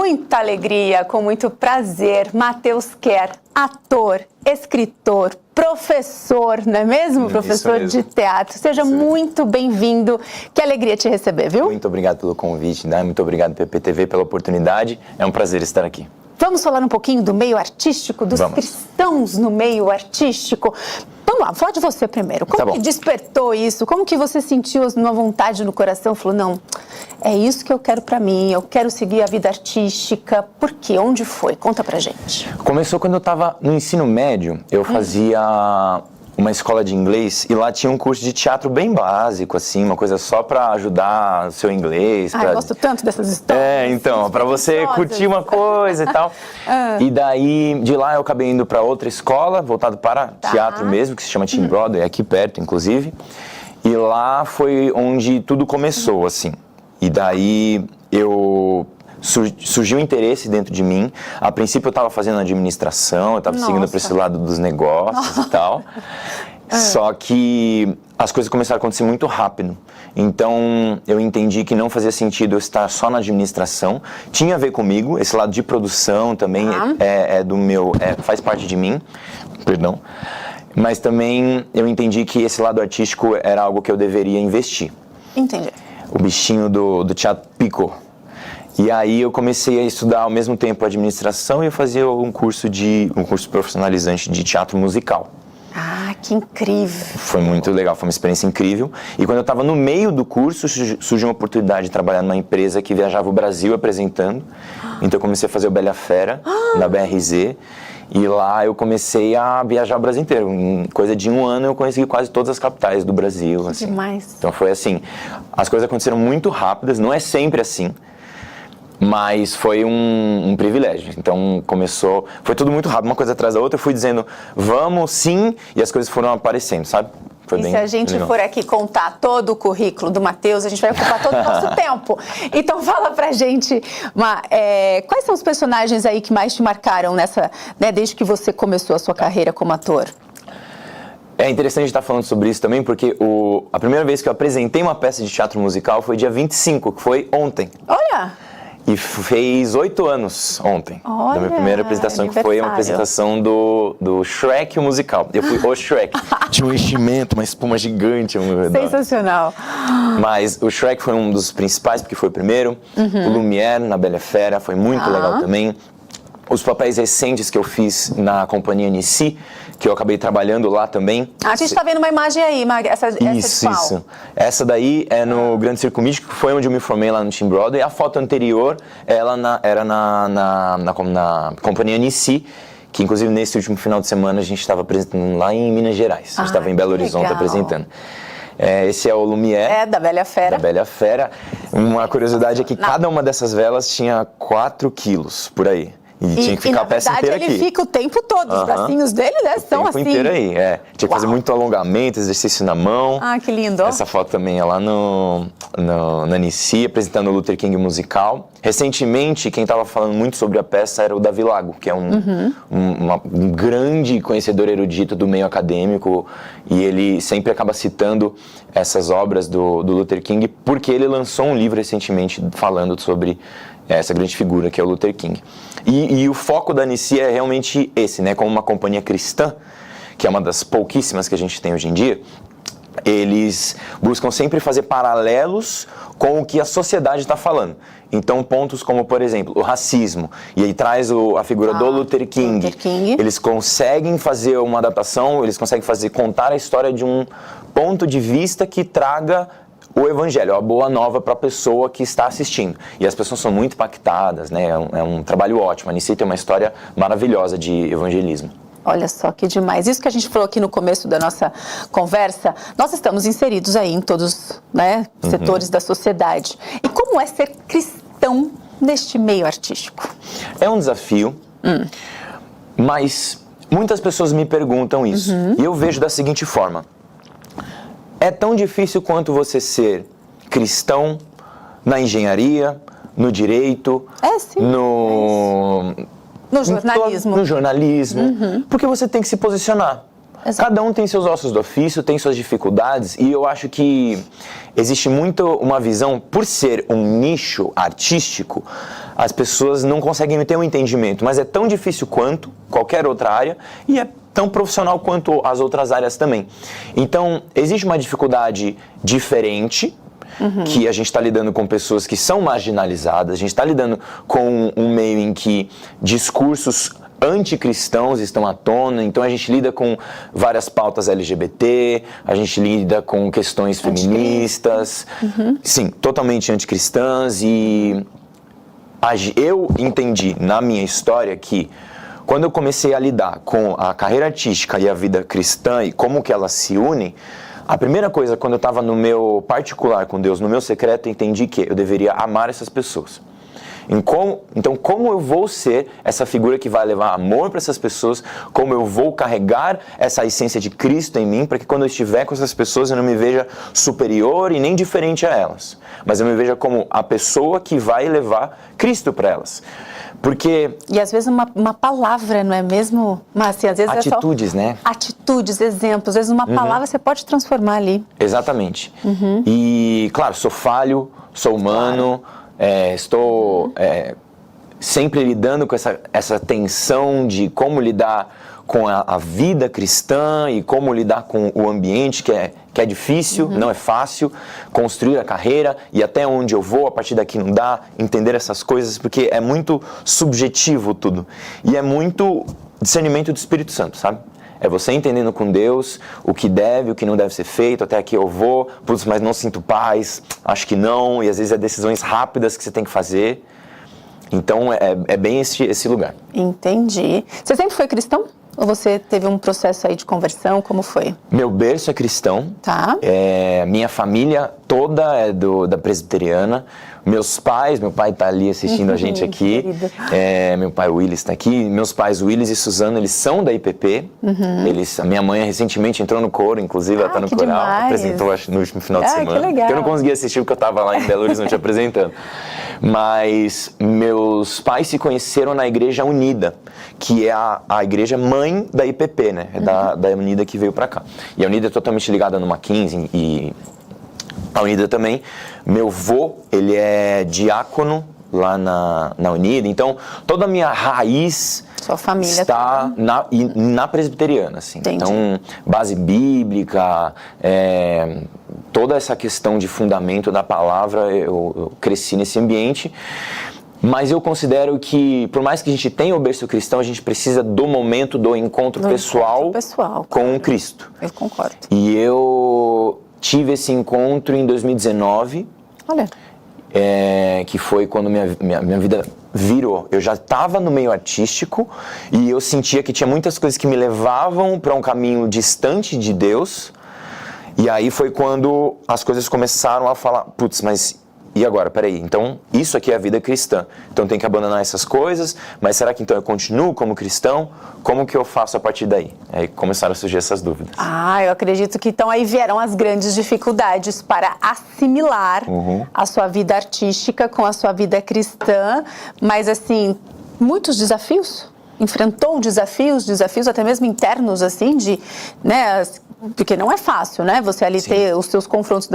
muita alegria, com muito prazer, Matheus Quer, ator, escritor, professor, não é mesmo? Professor de teatro. Seja muito bem-vindo. Que alegria te receber, viu? Muito obrigado pelo convite, né? Muito obrigado, PPTV, pela oportunidade. É um prazer estar aqui. Vamos falar um pouquinho do meio artístico, dos cristãos no meio artístico. Vamos lá, fala de você primeiro. Como que despertou isso? Como que você sentiu uma vontade no coração? Falou, não, é isso que eu quero pra mim, eu quero seguir a vida artística. Por quê? Onde foi? Conta pra gente. Começou quando eu estava no ensino médio. Eu fazia uma escola de inglês e lá tinha um curso de teatro bem básico, assim, uma coisa só pra ajudar o seu inglês. Eu gosto tanto dessas histórias. Então, pra você curtir uma coisa e tal. E daí, de lá eu acabei indo pra outra escola, voltado para teatro mesmo, que se chama Team Broadway, aqui perto, inclusive. E lá foi onde tudo começou, assim. E daí surgiu um interesse dentro de mim. A princípio eu estava fazendo administração, eu estava seguindo para esse lado dos negócios e tal. Só que as coisas começaram a acontecer muito rápido. Então eu entendi que não fazia sentido eu estar só na administração. Tinha a ver comigo, esse lado de produção também faz parte de mim. Perdão. Mas também eu entendi que esse lado artístico era algo que eu deveria investir. Entendi. O bichinho do teatro picou. E aí eu comecei a estudar ao mesmo tempo administração e eu fazia um curso profissionalizante de teatro musical. Ah, que incrível! Foi muito legal, foi uma experiência incrível. E quando eu estava no meio do curso, surgiu uma oportunidade de trabalhar numa empresa que viajava o Brasil apresentando. Então eu comecei a fazer o Bela Fera, na BRZ. E lá eu comecei a viajar o Brasil inteiro. Em coisa de 1 ano eu conheci quase todas as capitais do Brasil. Assim. Demais. Então foi assim, as coisas aconteceram muito rápidas, não é sempre assim. Mas foi um privilégio. Então foi tudo muito rápido, uma coisa atrás da outra. Eu fui dizendo, vamos sim, e as coisas foram aparecendo, sabe? Foi se a gente for aqui contar todo o currículo do Matheus, a gente vai ocupar todo o nosso tempo. Então fala pra gente, quais são os personagens aí que mais te marcaram desde que você começou a sua carreira como ator? É interessante estar falando sobre isso também, porque a primeira vez que eu apresentei uma peça de teatro musical foi dia 25, que foi ontem. Olha! E fez 8 anos ontem, da minha primeira apresentação, que foi uma apresentação do Shrek, o musical. Eu fui o Shrek. Tinha um enchimento, uma espuma gigante. Sensacional. Mas o Shrek foi um dos principais, porque foi o primeiro. O Lumière, na Bela Fera, foi muito legal também. Os papéis recentes que eu fiz na Companhia Nissi, que eu acabei trabalhando lá também. A gente está vendo uma imagem aí, Isso. Essa daí é no Grande Circo Místico, que foi onde eu me formei lá no Team Broadway. A foto anterior, era na Companhia Nissi, que inclusive nesse último final de semana a gente estava apresentando lá em Minas Gerais. A gente estava em Belo Horizonte apresentando. Esse é o Lumière. Da Bela Fera. Da Bela Fera. Uma curiosidade é que cada uma dessas velas tinha 4 quilos, por aí. E tinha que ficar a peça inteira aqui. Ele fica o tempo todo, os bracinhos dele, são assim. O tempo inteiro aí, Tinha que fazer muito alongamento, exercício na mão. Ah, que lindo. Essa foto também é lá na Nissi, apresentando o Luther King musical. Recentemente, quem estava falando muito sobre a peça era o Davi Lago, que é um grande conhecedor erudito do meio acadêmico, e ele sempre acaba citando essas obras do Luther King, porque ele lançou um livro recentemente falando sobre essa grande figura que é o Luther King. E o foco da Nissi é realmente esse, como uma companhia cristã, que é uma das pouquíssimas que a gente tem hoje em dia, eles buscam sempre fazer paralelos com o que a sociedade está falando. Então, pontos como, por exemplo, o racismo, e aí traz a figura do Luther King. Eles conseguem fazer uma adaptação, eles conseguem contar a história de um ponto de vista que traga o evangelho, a boa nova para a pessoa que está assistindo. E as pessoas são muito impactadas, é um trabalho ótimo. A Nissi tem uma história maravilhosa de evangelismo. Olha só que demais. Isso que a gente falou aqui no começo da nossa conversa, nós estamos inseridos aí em todos os setores da sociedade. E como é ser cristão neste meio artístico? É um desafio, mas muitas pessoas me perguntam isso. E eu vejo da seguinte forma. É tão difícil quanto você ser cristão na engenharia, no direito, no jornalismo. Porque você tem que se posicionar. Exato. Cada um tem seus ossos do ofício, tem suas dificuldades, e eu acho que existe muito uma visão, por ser um nicho artístico, as pessoas não conseguem ter um entendimento, mas é tão difícil quanto qualquer outra área, e é tão profissional quanto as outras áreas também. Então, existe uma dificuldade diferente, que a gente está lidando com pessoas que são marginalizadas, a gente está lidando com um meio em que discursos anticristãos estão à tona, então a gente lida com várias pautas LGBT, a gente lida com questões feministas, sim, totalmente anticristãs, e eu entendi na minha história que quando eu comecei a lidar com a carreira artística e a vida cristã e como que elas se unem, a primeira coisa, quando eu estava no meu particular com Deus, no meu secreto, eu entendi que eu deveria amar essas pessoas. Então, como eu vou ser essa figura que vai levar amor para essas pessoas, como eu vou carregar essa essência de Cristo em mim, para que quando eu estiver com essas pessoas eu não me veja superior e nem diferente a elas, mas eu me veja como a pessoa que vai levar Cristo para elas. Porque... E às vezes uma palavra, não é mesmo? Mas assim, às vezes atitudes, é só... né? Atitudes, exemplos. Às vezes uma palavra você pode transformar ali. Exatamente. E, claro, sou falho, sou humano, estou sempre lidando com essa tensão de como lidar com a vida cristã e como lidar com o ambiente que é difícil, não é fácil, construir a carreira e até onde eu vou, a partir daqui não dá, entender essas coisas, porque é muito subjetivo tudo. E é muito discernimento do Espírito Santo, sabe? É você entendendo com Deus o que deve, o que não deve ser feito, até aqui eu vou, putz, mas não sinto paz, acho que não, e às vezes é decisões rápidas que você tem que fazer. Então é bem esse lugar. Entendi. Você sempre foi cristão? Ou você teve um processo aí de conversão? Como foi? Meu berço é cristão. Tá. Minha família toda é da presbiteriana. Meus pais, meu pai está ali assistindo a gente aqui. Meu pai Willis está aqui. Meus pais Willis e Suzana, eles são da IPP. A minha mãe recentemente entrou no coro, inclusive ela está no coral. Demais. Apresentou acho, no último final de semana. Que legal. Que eu não consegui assistir porque eu estava lá em Belo Horizonte apresentando. Mas meus pais se conheceram na Igreja Unida, que é a igreja mãe da IPP, né? É da Unida que veio para cá. E a Unida é totalmente ligada no Mackenzie e a Unida também. Meu vô, ele é diácono lá na Unida, então toda a minha raiz sua família está na presbiteriana, assim. Entendi. Então, base bíblica, toda essa questão de fundamento da palavra, eu cresci nesse ambiente. Mas eu considero que, por mais que a gente tenha o berço cristão, a gente precisa do momento do encontro pessoal com Cristo. Eu concordo. E eu tive esse encontro em 2019. Olha. Que foi quando minha vida virou. Eu já estava no meio artístico e eu sentia que tinha muitas coisas que me levavam para um caminho distante de Deus. E aí foi quando as coisas começaram a falar, putz, mas e agora? Peraí, então isso aqui é a vida cristã. Então tem que abandonar essas coisas, mas será que então eu continuo como cristão? Como que eu faço a partir daí? Aí começaram a surgir essas dúvidas. Eu acredito que então aí vieram as grandes dificuldades para assimilar a sua vida artística com a sua vida cristã, mas assim, muitos desafios? Enfrentou desafios até mesmo internos, assim, né, porque não é fácil, né, você ali ter os seus confrontos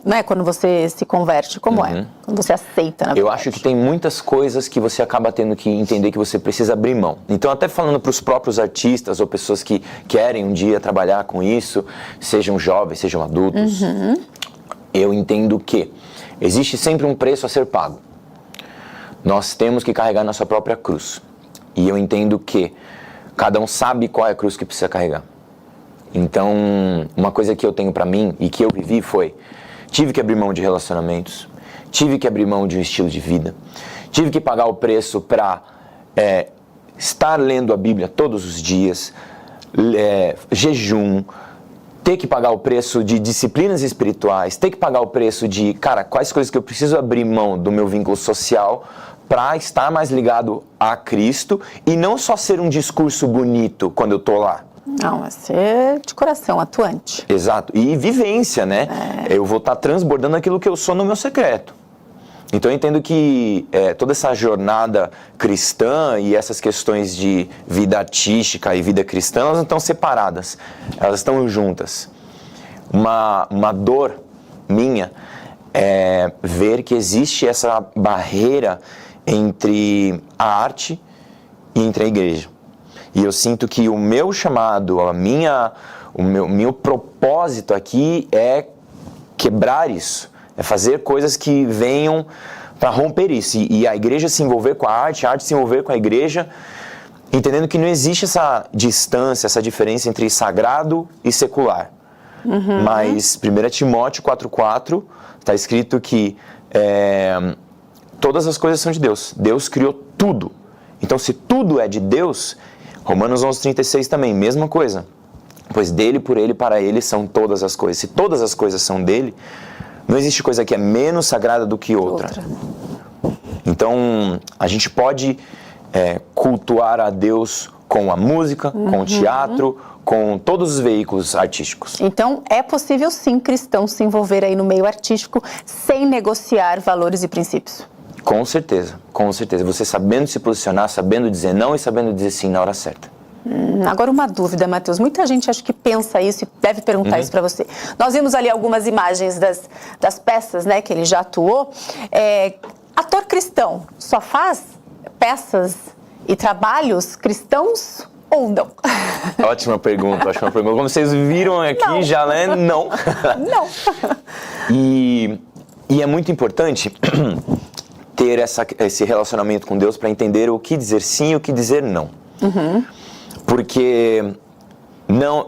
né, quando você se converte, como é? Quando você aceita, na verdade. Eu acho que tem muitas coisas que você acaba tendo que entender que você precisa abrir mão. Então, até falando para os próprios artistas ou pessoas que querem um dia trabalhar com isso, sejam jovens, sejam adultos, eu entendo que existe sempre um preço a ser pago. Nós temos que carregar nossa própria cruz. E eu entendo que cada um sabe qual é a cruz que precisa carregar. Então, uma coisa que eu tenho pra mim e que eu vivi foi, tive que abrir mão de relacionamentos, tive que abrir mão de um estilo de vida, tive que pagar o preço pra estar lendo a Bíblia todos os dias, jejum, ter que pagar o preço de disciplinas espirituais, ter que pagar o preço de, quais coisas que eu preciso abrir mão do meu vínculo social para estar mais ligado a Cristo e não só ser um discurso bonito quando eu tô lá. Não, é ser de coração, atuante. Exato. E vivência, né? Eu vou estar transbordando aquilo que eu sou no meu secreto. Então eu entendo que toda essa jornada cristã e essas questões de vida artística e vida cristã, elas não estão separadas, elas estão juntas. Uma dor minha é ver que existe essa barreira entre a arte e entre a igreja. E eu sinto que o meu chamado, o meu propósito aqui é quebrar isso. É fazer coisas que venham para romper isso. E a igreja se envolver com a arte se envolver com a igreja, entendendo que não existe essa distância, essa diferença entre sagrado e secular. Mas 1 Timóteo 4,4 está escrito que todas as coisas são de Deus. Deus criou tudo. Então, se tudo é de Deus, Romanos 11,36 também, mesma coisa. Pois dele, por ele, para ele são todas as coisas. Se todas as coisas são dele, não existe coisa que é menos sagrada do que outra. Então, a gente pode cultuar a Deus com a música, com o teatro, com todos os veículos artísticos. Então, é possível sim cristãos se envolver aí no meio artístico sem negociar valores e princípios. Com certeza, com certeza. Você sabendo se posicionar, sabendo dizer não e sabendo dizer sim na hora certa. Agora uma dúvida, Matheus. Muita gente acho que pensa isso e deve perguntar isso para você. Nós vimos ali algumas imagens das peças, né, que ele já atuou. Ator cristão só faz peças e trabalhos cristãos ou não? Ótima pergunta, ótima pergunta. Como vocês viram aqui, não. Já né? Não. Não. E é muito importante ter esse relacionamento com Deus para entender o que dizer sim e o que dizer não. Porque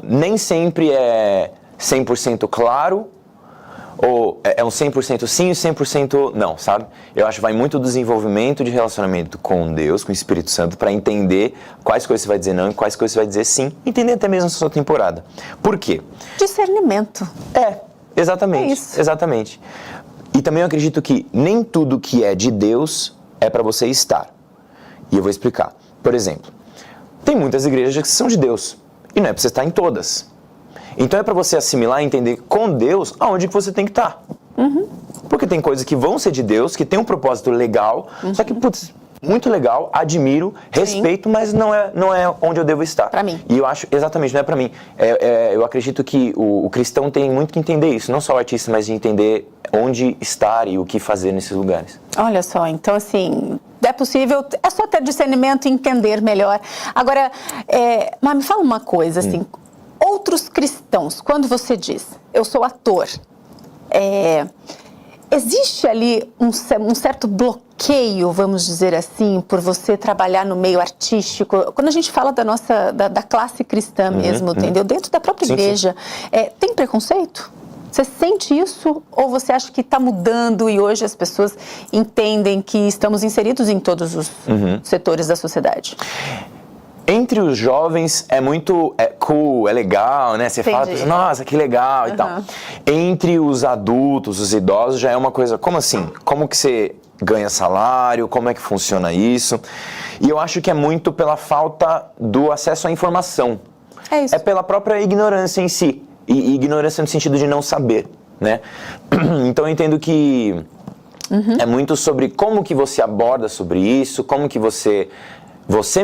nem sempre é 100% claro, ou é um 100% sim e 100% não, sabe? Eu acho que vai muito do desenvolvimento de relacionamento com Deus, com o Espírito Santo, para entender quais coisas você vai dizer não e quais coisas você vai dizer sim, entender até mesmo a sua temporada. Por quê? Discernimento. Exatamente. É isso. Exatamente. E também eu acredito que nem tudo que é de Deus é para você estar. E eu vou explicar. Por exemplo, tem muitas igrejas que são de Deus, e não é para você estar em todas. Então é para você assimilar e entender com Deus aonde que você tem que estar. Porque tem coisas que vão ser de Deus, que tem um propósito legal, só que, putz, muito legal, admiro, respeito, mas não é onde eu devo estar. Para mim. E eu acho, exatamente, não é para mim. Eu acredito que o cristão tem muito que entender isso, não só o artista, mas de entender onde estar e o que fazer nesses lugares. Olha só, então assim, é possível, é só ter discernimento e entender melhor. Agora, mas me fala uma coisa, assim, outros cristãos, quando você diz, eu sou ator, existe ali um certo bloqueio, vamos dizer assim, por você trabalhar no meio artístico? Quando a gente fala da classe cristã mesmo, entendeu? Dentro da própria igreja, tem preconceito? Você sente isso ou você acha que está mudando e hoje as pessoas entendem que estamos inseridos em todos os setores da sociedade? Entre os jovens é muito cool, é legal, né? Você fala, nossa, que legal e tal. Entre os adultos, os idosos, já é uma coisa, como assim? Como que você ganha salário? Como é que funciona isso? E eu acho que é muito pela falta do acesso à informação. É isso. É pela própria ignorância em si. E ignorância no sentido de não saber, né? Então eu entendo que é muito sobre como que você aborda sobre isso, como que você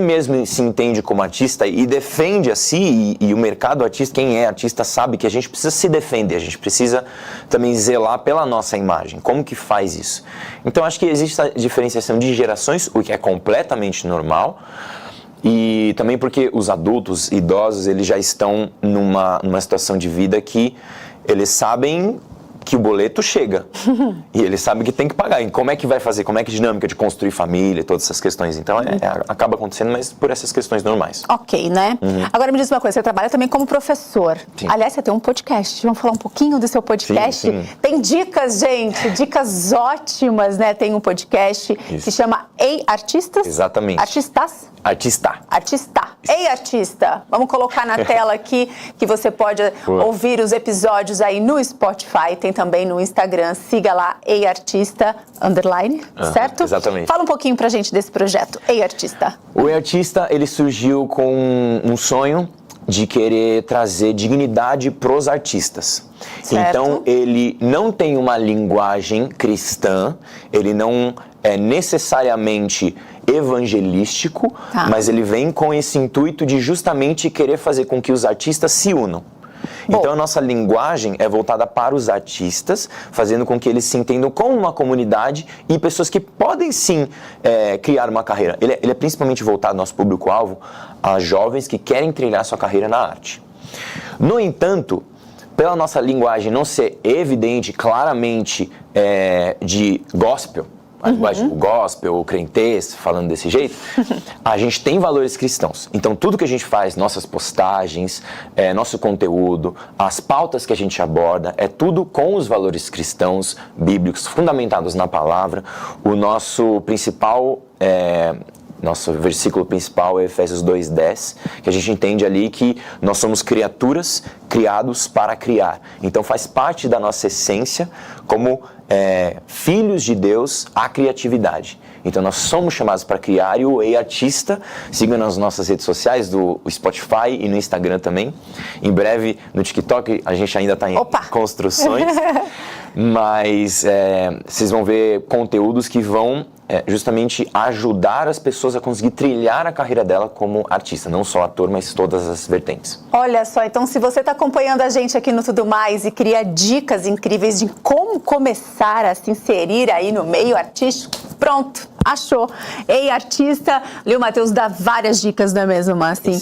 mesmo se entende como artista e defende a si, e o mercado artista, quem é artista sabe que a gente precisa se defender, a gente precisa também zelar pela nossa imagem. Como que faz isso? Então acho que existe essa diferenciação de gerações, o que é completamente normal, e também porque os adultos, idosos, eles já estão numa situação de vida que eles sabem que o boleto chega e eles sabem que tem que pagar. E como é que vai fazer? Como é que é a dinâmica de construir família, todas essas questões. Então, acaba acontecendo, mas por essas questões normais. Ok, né? Agora me diz uma coisa, você trabalha também como professor. Sim. Aliás, você tem um podcast. Vamos falar um pouquinho do seu podcast? Sim. Tem dicas, gente, dicas ótimas, né? Tem um podcast que se chama Ei Artistas? Exatamente. Artistas? Artista. Ei, artista! Vamos colocar na tela aqui que você pode ouvir os episódios aí no Spotify, tem também no Instagram, siga lá, Ei Artista, _ certo? Exatamente. Fala um pouquinho pra gente desse projeto, Ei Artista. O Ei Artista, ele surgiu com um sonho de querer trazer dignidade pros artistas. Certo. Então, ele não tem uma linguagem cristã, ele não é necessariamente evangelístico, mas ele vem com esse intuito de justamente querer fazer com que os artistas se unam. Então, a nossa linguagem é voltada para os artistas, fazendo com que eles se entendam como uma comunidade e pessoas que podem, sim, criar uma carreira. Ele é principalmente voltado, nosso público-alvo, a jovens que querem trilhar sua carreira na arte. No entanto, pela nossa linguagem não ser evidente, claramente, de gospel, a linguagem do gospel, o crentez, falando desse jeito, a gente tem valores cristãos. Então, tudo que a gente faz, nossas postagens, nosso conteúdo, as pautas que a gente aborda, é tudo com os valores cristãos, bíblicos, fundamentados na palavra. O nosso principal... Nosso versículo principal é Efésios 2:10, que a gente entende ali que nós somos criaturas criados para criar. Então faz parte da nossa essência como filhos de Deus a criatividade. Então nós somos chamados para criar, e o Ei Artista, siga nas nossas redes sociais, do Spotify e no Instagram também. Em breve no TikTok, a gente ainda está em construções, mas vocês vão ver conteúdos que vão justamente ajudar as pessoas a conseguir trilhar a carreira dela como artista, não só ator, mas todas as vertentes. Olha só, então se você está acompanhando a gente aqui no Tudo Mais e queria dicas incríveis de como começar a se inserir aí no meio artístico, pronto, achou. Ei Artista, Leo Matheus dá várias dicas, não é mesmo, assim?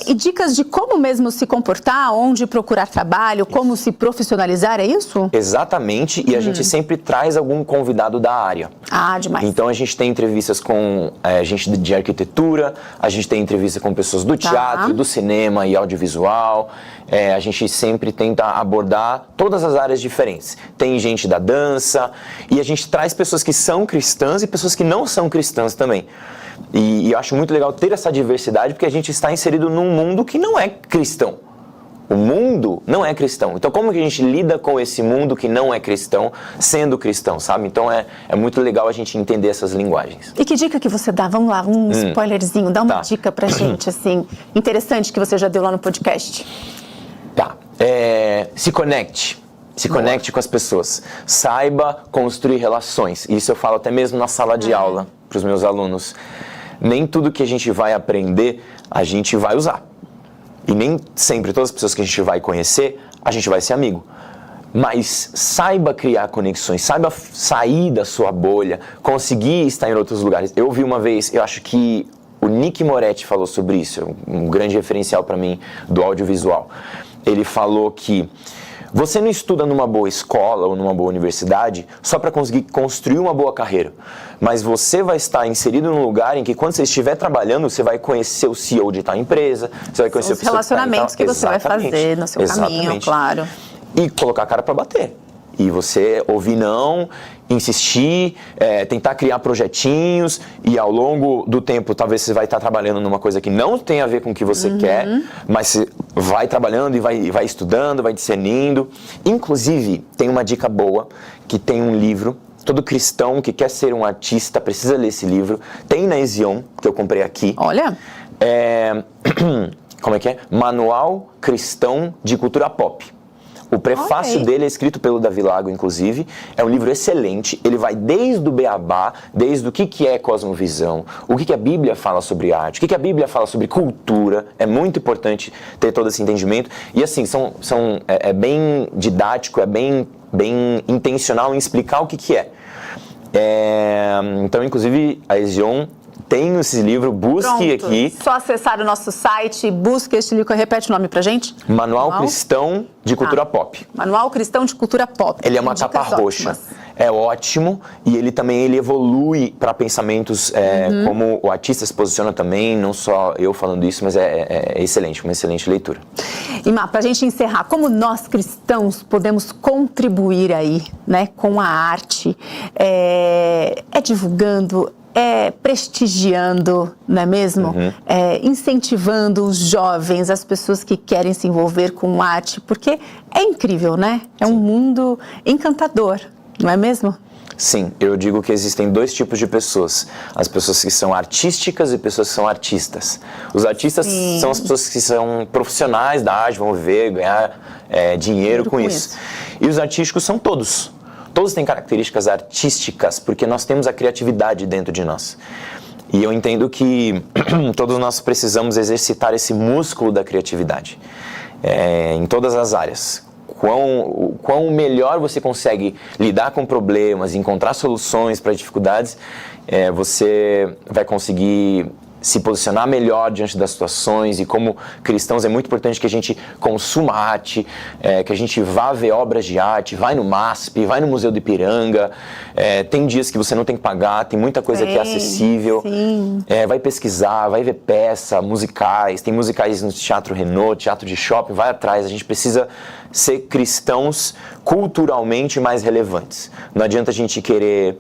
E dicas de como mesmo se comportar, onde procurar trabalho, como se profissionalizar, é isso? Exatamente, e a gente sempre traz algum convidado da área. Ah, demais. Então a gente tem entrevistas com gente de arquitetura, a gente tem entrevista com pessoas do teatro, do cinema e audiovisual. A gente sempre tenta abordar todas as áreas diferentes. Tem gente da dança, e a gente traz pessoas que são cristãs e pessoas que não são cristãs também. E eu acho muito legal ter essa diversidade, porque a gente está inserido num mundo que não é cristão. O mundo não é cristão. Então, como que a gente lida com esse mundo que não é cristão, sendo cristão, sabe? Então, é muito legal a gente entender essas linguagens. E que dica que você dá? Vamos lá, um spoilerzinho. Dá uma dica pra gente, assim, interessante que você já deu lá no podcast. Tá. Se conecte. Se conecte com as pessoas. Saiba construir relações. Isso eu falo até mesmo na sala de aula para os meus alunos. Nem tudo que a gente vai aprender, a gente vai usar. E nem sempre todas as pessoas que a gente vai conhecer, a gente vai ser amigo. Mas saiba criar conexões, saiba sair da sua bolha, conseguir estar em outros lugares. Eu vi uma vez, eu acho que o Nick Moretti falou sobre isso, um grande referencial para mim do audiovisual. Ele falou que você não estuda numa boa escola ou numa boa universidade só para conseguir construir uma boa carreira, mas você vai estar inserido num lugar em que, quando você estiver trabalhando, você vai conhecer o CEO de tal empresa, você vai conhecer os relacionamentos que você vai fazer no seu caminho, claro. E colocar a cara para bater. E você ouvir não, insistir, tentar criar projetinhos, e ao longo do tempo talvez você vai estar trabalhando numa coisa que não tem a ver com o que você quer, mas você vai trabalhando e vai estudando, vai discernindo. Inclusive, tem uma dica boa, que tem um livro, todo cristão que quer ser um artista precisa ler esse livro, tem na Ezion, que eu comprei aqui. Olha! Como é que é? Manual Cristão de Cultura Pop. O prefácio dele é escrito pelo Davi Lago, inclusive. É um livro excelente. Ele vai desde o beabá, desde o que é cosmovisão, o que a Bíblia fala sobre arte, o que a Bíblia fala sobre cultura. É muito importante ter todo esse entendimento. E assim, é bem didático, é bem intencional em explicar o que é. Então, inclusive, a Ezion tem esse livro, busque aqui. Só acessar o nosso site, busque este livro. Repete o nome pra gente. Manual Cristão de Cultura Pop. Manual Cristão de Cultura Pop. Ele é uma capa roxa. É ótimo, e ele também evolui para pensamentos como o artista se posiciona também, não só eu falando isso, mas é excelente, uma excelente leitura. E Má, pra gente encerrar, como nós cristãos podemos contribuir aí, né, com a arte, divulgando, prestigiando, não é mesmo? Incentivando os jovens, as pessoas que querem se envolver com arte, porque é incrível, né? É um mundo encantador, não é mesmo? Sim, eu digo que existem dois tipos de pessoas. As pessoas que são artísticas e pessoas que são artistas. Os artistas são as pessoas que são profissionais da arte, vão viver, ganhar dinheiro com isso. E os artísticos são todos. Todos têm características artísticas, porque nós temos a criatividade dentro de nós. E eu entendo que todos nós precisamos exercitar esse músculo da criatividade em todas as áreas. Quão melhor você consegue lidar com problemas, encontrar soluções para dificuldades, você vai conseguir se posicionar melhor diante das situações. E como cristãos é muito importante que a gente consuma arte, que a gente vá ver obras de arte, vai no MASP, vai no Museu do Ipiranga, tem dias que você não tem que pagar, tem muita coisa que é acessível, vai pesquisar, vai ver peça, musicais, tem musicais no Teatro Renault, teatro de shopping, vai atrás. A gente precisa ser cristãos culturalmente mais relevantes. Não adianta a gente querer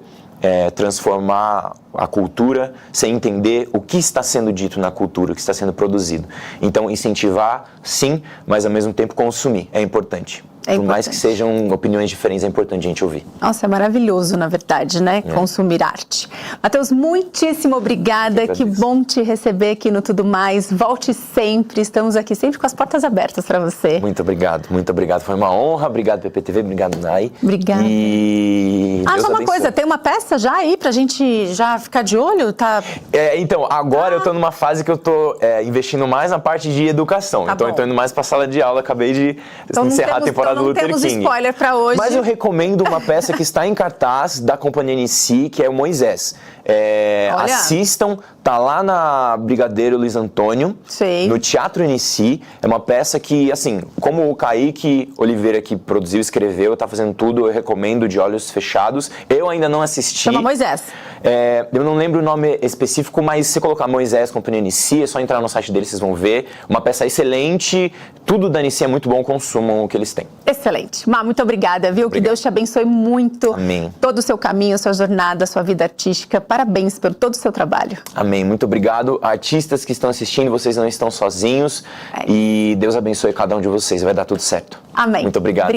transformar a cultura sem entender o que está sendo dito na cultura, o que está sendo produzido. Então, incentivar, sim, mas ao mesmo tempo consumir é importante. Por mais que sejam opiniões diferentes, é importante a gente ouvir. Nossa, é maravilhoso, na verdade, né? Consumir arte. Matheus, muitíssimo obrigada. Que bom te receber aqui no Tudo Mais. Volte sempre. Estamos aqui sempre com as portas abertas para você. Muito obrigado, muito obrigado. Foi uma honra. Obrigado, PPTV. Obrigado, Nai. Obrigada. E só uma coisa, tem uma peça já aí pra gente já ficar de olho? Tá... Então, agora eu tô numa fase que eu tô investindo mais na parte de educação. Então, eu tô indo mais pra sala de aula. Acabei de encerrar a temporada. Não temos spoiler para hoje. Mas eu recomendo uma peça que está em cartaz da Companhia Nici, que é o Moisés. Assistam, tá lá na Brigadeiro Luiz Antônio, no Teatro Nici. É uma peça que, assim, como o Kaique Oliveira que produziu, escreveu, tá fazendo tudo, eu recomendo de olhos fechados. Eu ainda não assisti. Chama Moisés. Eu não lembro o nome específico, mas se colocar Moisés Companhia Nici, é só entrar no site deles, vocês vão ver. Uma peça excelente, tudo da Nici é muito bom, consumam o que eles têm. Excelente. Má, muito obrigada, viu? Que Deus te abençoe muito. Amém. Todo o seu caminho, sua jornada, sua vida artística. Parabéns por todo o seu trabalho. Amém. Muito obrigado. Artistas que estão assistindo, vocês não estão sozinhos. E Deus abençoe cada um de vocês. Vai dar tudo certo. Amém. Muito obrigado.